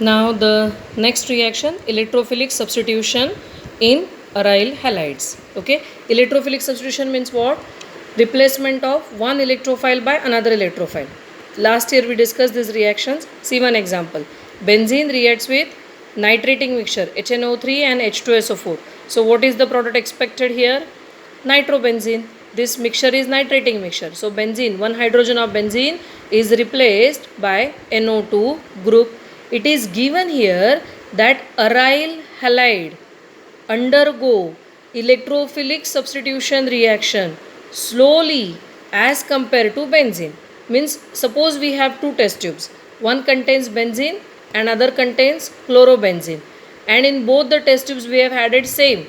Now the next reaction, electrophilic substitution in aryl halides. Okay, electrophilic substitution means what? Replacement of one electrophile by another electrophile. Last year we discussed these reactions. See one example. Benzene reacts with nitrating mixture HNO3 and H2SO4. So what is the product expected here? Nitrobenzene. This mixture is nitrating mixture. So benzene, one hydrogen of benzene is replaced by NO2 group. It is given here that aryl halide undergo electrophilic substitution reaction slowly as compared to benzene. Means suppose we have two test tubes. One contains benzene and other contains chlorobenzene. And in both the test tubes we have added same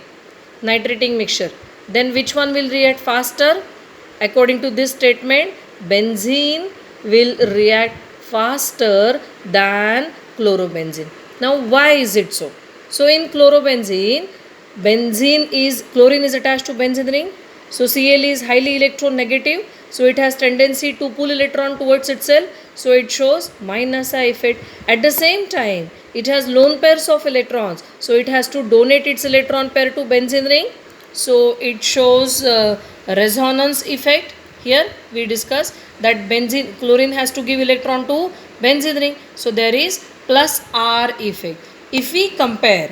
nitrating mixture. Then which one will react faster? According to this statement, benzene will react faster than chlorobenzene. Now why is it so? So in chlorobenzene, chlorine is attached to benzene ring. So Cl is highly electronegative. So it has tendency to pull electron towards itself. So it shows minus I effect. At the same time, it has lone pairs of electrons. So it has to donate its electron pair to benzene ring. So it shows resonance effect. Here we discuss that chlorine has to give electron to benzene ring. So there is plus R effect. If we compare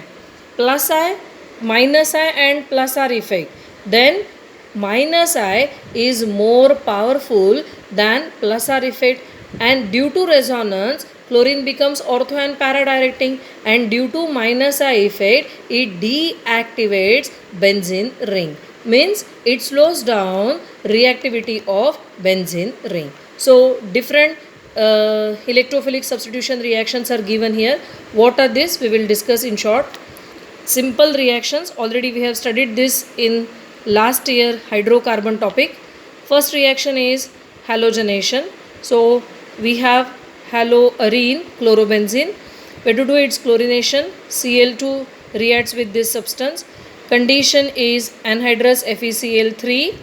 plus I, minus I and plus R effect, then minus I is more powerful than plus R effect, and due to resonance chlorine becomes ortho and para directing, and due to minus I effect it deactivates benzene ring, means it slows down reactivity of benzene ring. So different electrophilic substitution reactions are given here. What are these? We will discuss in short. Simple reactions, already we have studied this in last year hydrocarbon topic. First reaction is halogenation. So we have haloarene chlorobenzene. Where to do its chlorination, Cl2 reacts with this substance. Condition is anhydrous FeCl3.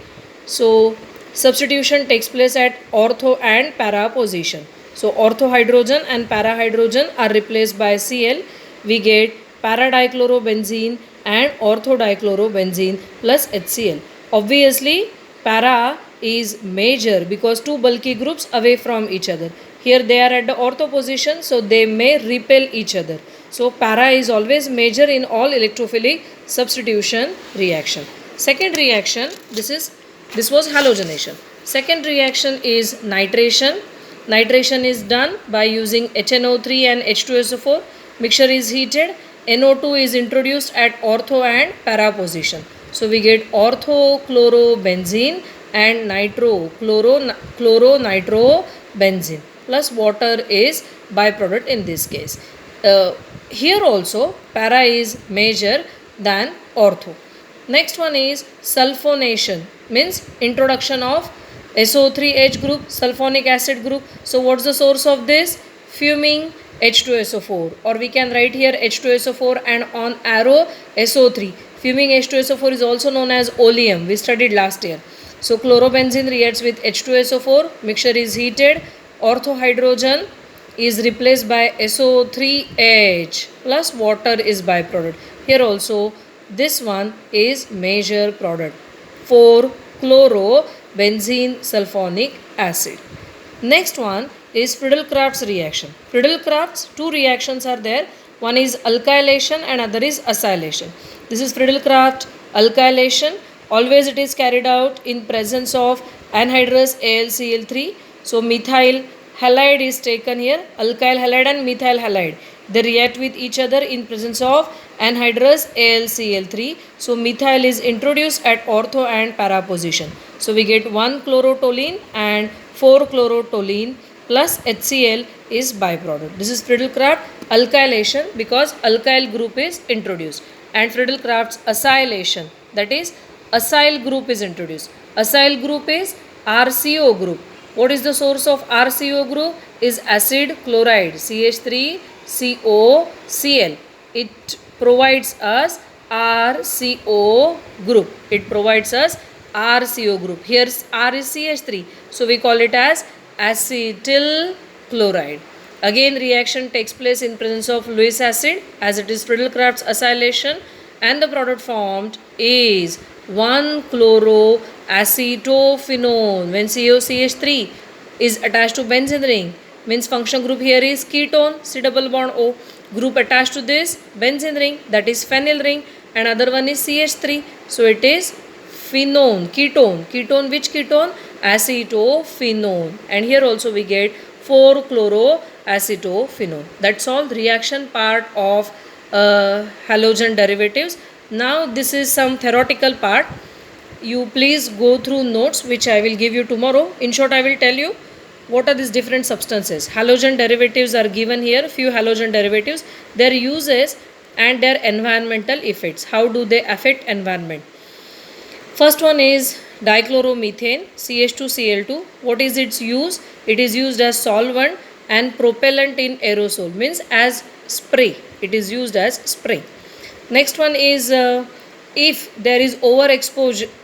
So substitution takes place at ortho and para position. So ortho hydrogen and para hydrogen are replaced by Cl. We get para dichlorobenzene and ortho dichlorobenzene plus HCl. Obviously para is major because two bulky groups away from each other. Here they are at the ortho position, so they may repel each other. So para is always major in all electrophilic substitution reaction. Second reaction, this was halogenation. Second reaction is nitration. Nitration is done by using HNO3 and H2SO4. Mixture is heated. NO2 is introduced at ortho and para position. So we get ortho-chlorobenzene and chloro-nitrobenzene plus water is byproduct in this case. Here also para is major than ortho. Next one is sulfonation, means introduction of SO3H group, sulfonic acid group. So what's the source of this? Fuming H2SO4, or we can write here H2SO4 and on arrow SO3. Fuming H2SO4 is also known as oleum. We studied last year. So chlorobenzene reacts with H2SO4, mixture is heated, ortho hydrogen is replaced by SO3H plus water is byproduct. Here also this one is major product, 4-chlorobenzene sulfonic acid. Next one is Friedel-Crafts reaction. Friedel-Crafts, two reactions are there. One is alkylation and other is acylation. This is Friedel-Crafts alkylation. Always it is carried out in presence of anhydrous AlCl3. So methyl halide is taken here, alkyl halide and methyl halide. They react with each other in presence of anhydrous AlCl3. So methyl is introduced at ortho and para position. So we get 1-chlorotoluene and 4-chlorotoluene plus HCl is byproduct. This is Friedel-Crafts alkylation because alkyl group is introduced, and Friedel-Crafts acylation, that is acyl group is introduced. Acyl group is RCO group. What is the source of RCO group? Is acid chloride, CH3COCl. It provides us RCO group. It provides us RCO group. Here R is CH3. So we call it as acetyl chloride. Again, reaction takes place in presence of Lewis acid as it is Friedel-Crafts acylation, and the product formed is 1-chloroacetophenone. When COCH3 is attached to benzene ring, means function group here is ketone, C double bond O. Group attached to this benzene ring, that is phenyl ring, and other one is CH3. So it is phenone, ketone. Ketone, which ketone? Acetophenone. And here also we get 4-chloroacetophenone. That's all the reaction part of halogen derivatives. Now this is some theoretical part. You please go through notes which I will give you tomorrow. In short, I will tell you what are these different substances. Halogen derivatives are given here, few halogen derivatives, their uses and their environmental effects. How do they affect environment? First one is dichloromethane, CH2Cl2. What is its use? It is used as solvent and propellant in aerosol, means as spray. It is used as spray. Next one is if there is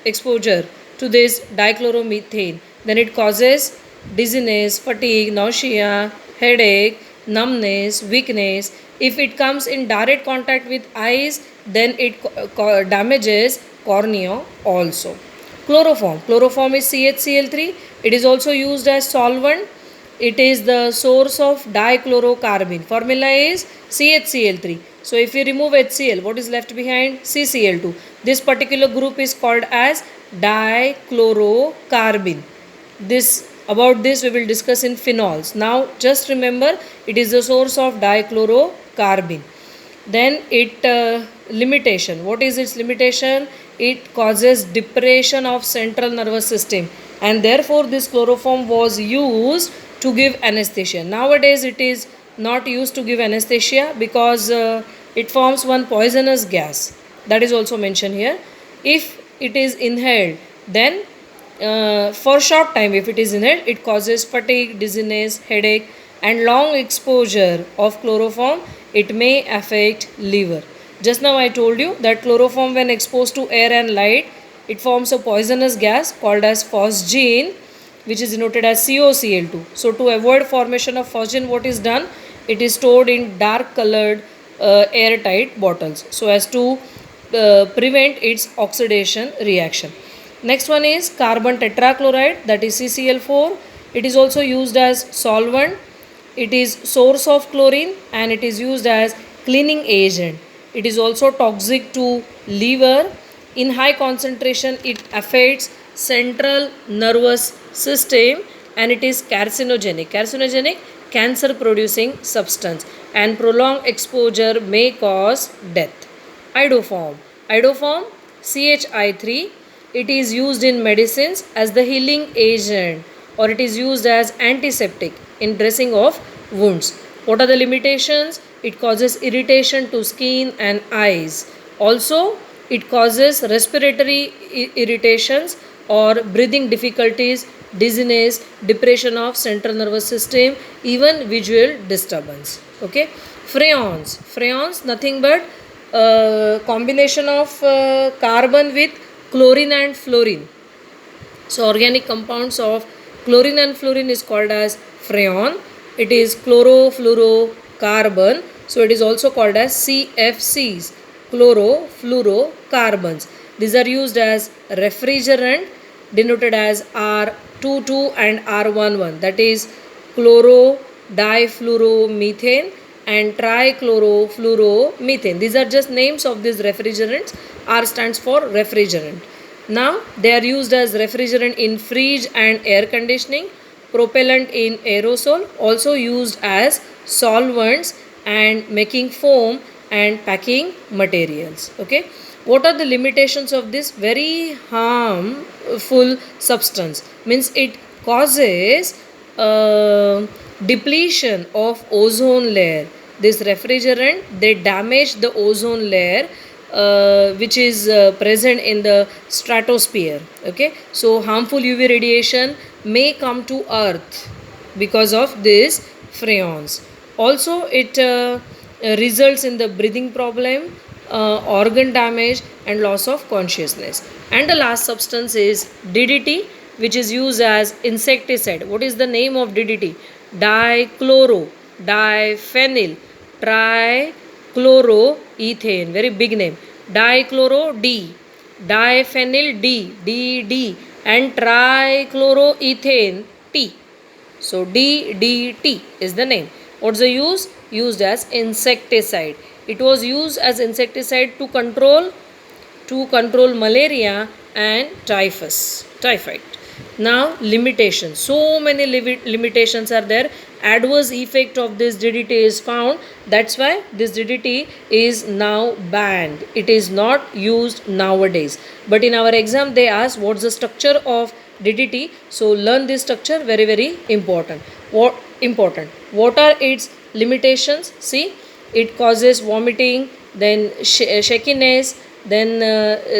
exposure to this dichloromethane, then it causes dizziness, fatigue, nausea, headache, numbness, weakness. If it comes in direct contact with eyes, then it damages cornea also. Chloroform is CHCl3. It is also used as solvent. It is the source of dichlorocarbon. Formula is CHCl3. So if we remove HCl, what is left behind? CCl2. This particular group is called as dichlorocarbon. About this we will discuss in phenols. Now just remember, it is the source of dichlorocarbon. Then limitation. What is its limitation? It causes depression of central nervous system, and therefore this chloroform was used to give anesthesia. Nowadays it is not used to give anesthesia because it forms one poisonous gas. That is also mentioned here. If it is inhaled, then for short time, if it is inhaled, it causes fatigue, dizziness, headache, and long exposure of chloroform, it may affect liver. Just now I told you that chloroform, when exposed to air and light, it forms a poisonous gas called as phosgene, which is denoted as COCl2. So to avoid formation of phosgene, what is done? It is stored in dark colored airtight bottles so as to prevent its oxidation reaction. Next one is carbon tetrachloride, that is CCl4. It is also used as solvent. It is source of chlorine and it is used as cleaning agent. It is also toxic to liver. In high concentration, it affects central nervous system and it is carcinogenic. Cancer producing substance, and prolonged exposure may cause death. Iodoform CHI3. It is used in medicines as the healing agent, or it is used as antiseptic in dressing of wounds. What are the limitations? It causes irritation to skin and eyes. Also, it causes respiratory irritations or breathing difficulties, dizziness, depression of central nervous system, even visual disturbance. Okay. Freons, nothing but combination of carbon with chlorine and fluorine. So organic compounds of chlorine and fluorine is called as freon. It is chlorofluorocarbon. So it is also called as CFCs, chlorofluorocarbons. These are used as refrigerant, denoted as R22 and R11, that is chlorodifluoromethane and trichlorofluoromethane. These are just names of these refrigerants. R stands for refrigerant. Now they are used as refrigerant in fridge and air conditioning, propellant in aerosol, also used as solvents and making foam and packing materials. Okay. What are the limitations of this very harmful substance? Means it causes depletion of ozone layer. This refrigerant, they damage the ozone layer which is present in the stratosphere. Okay, so harmful UV radiation may come to earth because of this freons. Also it results in the breathing problem, organ damage and loss of consciousness. And the last substance is DDT, which is used as insecticide. What is the name of DDT? diphenyl trichloroethane, very big name, dichloro D, diphenyl D, and trichloroethane T. So DDT is the name. What's the use? Used as insecticide. It was used as insecticide to control malaria and typhoid. Now limitations. So many limitations are there. Adverse effect of this DDT is found. That's why this DDT is now banned. It is not used nowadays. But in our exam they ask what's the structure of DDT. So learn this structure, very very important. What are its limitations? See, it causes vomiting, then shakiness. Then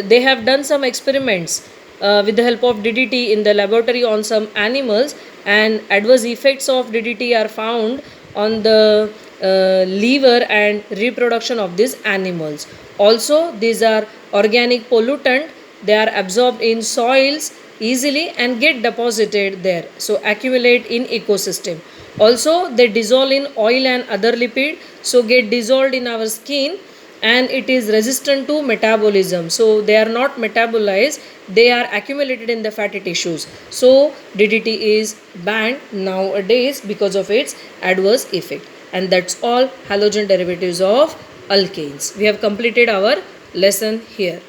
they have done some experiments with the help of DDT in the laboratory on some animals, and adverse effects of DDT are found on the liver and reproduction of these animals. Also, these are organic pollutant. They are absorbed in soils easily and get deposited there, so accumulate in ecosystem. Also, they dissolve in oil and other lipid, so get dissolved in our skin, and it is resistant to metabolism. So they are not metabolized, they are accumulated in the fatty tissues. So DDT is banned nowadays because of its adverse effect. And that's all halogen derivatives of alkanes. We have completed our lesson here.